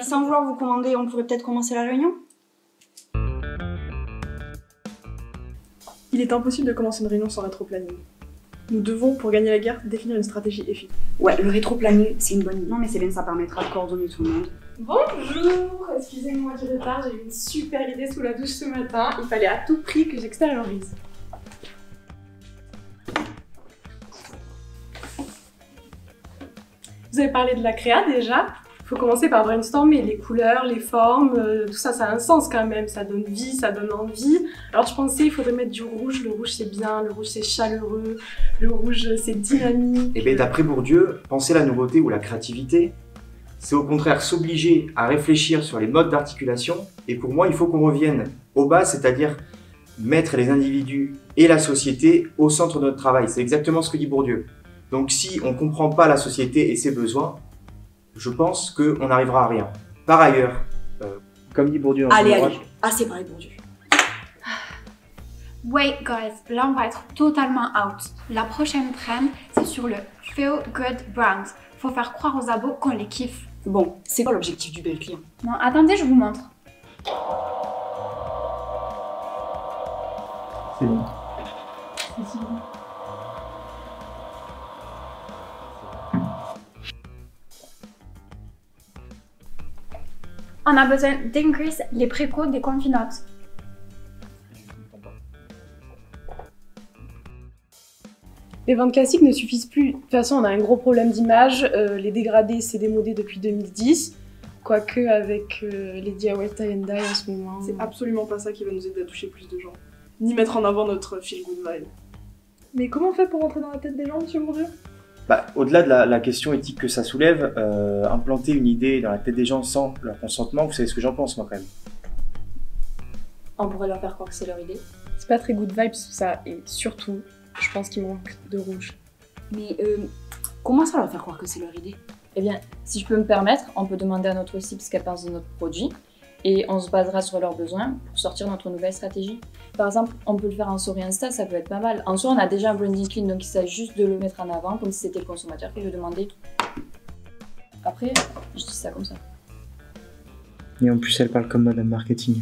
Sans vouloir vous commander, on pourrait peut-être commencer la réunion? Il est impossible de commencer une réunion sans rétro-planning. Nous devons, pour gagner la guerre, définir une stratégie efficace. Ouais, le rétro-planning, c'est une bonne idée. Non mais c'est bien, ça permettra de coordonner tout le monde. Bonjour, excusez-moi du retard, j'ai eu une super idée sous la douche ce matin. Il fallait à tout prix que j'extériorise. Vous avez parlé de la créa déjà. Il faut commencer par brainstormer les couleurs, les formes, tout ça, ça a un sens quand même, ça donne vie, ça donne envie. Alors je pensais il faudrait mettre du rouge, le rouge c'est bien, le rouge c'est chaleureux, le rouge c'est dynamique. Et bien d'après Bourdieu, penser la nouveauté ou la créativité, c'est au contraire s'obliger à réfléchir sur les modes d'articulation. Et pour moi, il faut qu'on revienne au bas, c'est-à-dire mettre les individus et la société au centre de notre travail. C'est exactement ce que dit Bourdieu. Donc si on ne comprend pas la société et ses besoins, je pense qu'on n'arrivera à rien. Par ailleurs, comme dit Bourdieu dans son ouvrage... Assez parlé Bourdieu. Wait guys, là on va être totalement out. La prochaine trend, c'est sur le Feel Good Brand. Faut faire croire aux abos qu'on les kiffe. Bon, c'est quoi l'objectif du bel client? Non, attendez, je vous montre. C'est bon. On a besoin d'increase les précots des confinotes. Les ventes classiques ne suffisent plus. De toute façon, on a un gros problème d'image. Les dégradés, c'est démodé depuis 2010. Quoique avec les DIY Tie and Die en ce moment... C'est absolument pas ça qui va nous aider à toucher plus de gens. Ni mettre en avant notre feel good vibe. Mais comment on fait pour rentrer dans la tête des gens, monsieur Bourdieu? Au-delà de la question éthique que ça soulève, implanter une idée dans la tête des gens sans leur consentement, vous savez ce que j'en pense moi quand même. On pourrait leur faire croire que c'est leur idée. C'est pas très good vibes ça, et surtout, je pense qu'il manque de rouge. Mais comment ça leur faire croire que c'est leur idée? Eh bien, si je peux me permettre, on peut demander à notre cible ce qu'elle pense de notre produit et on se basera sur leurs besoins pour sortir notre nouvelle stratégie. Par exemple, on peut le faire en story Insta, ça peut être pas mal. En soi, on a déjà un branding clean, donc il s'agit juste de le mettre en avant comme si c'était le consommateur qui le demandait. Après, je dis ça comme ça. Et en plus, elle parle comme Madame Marketing.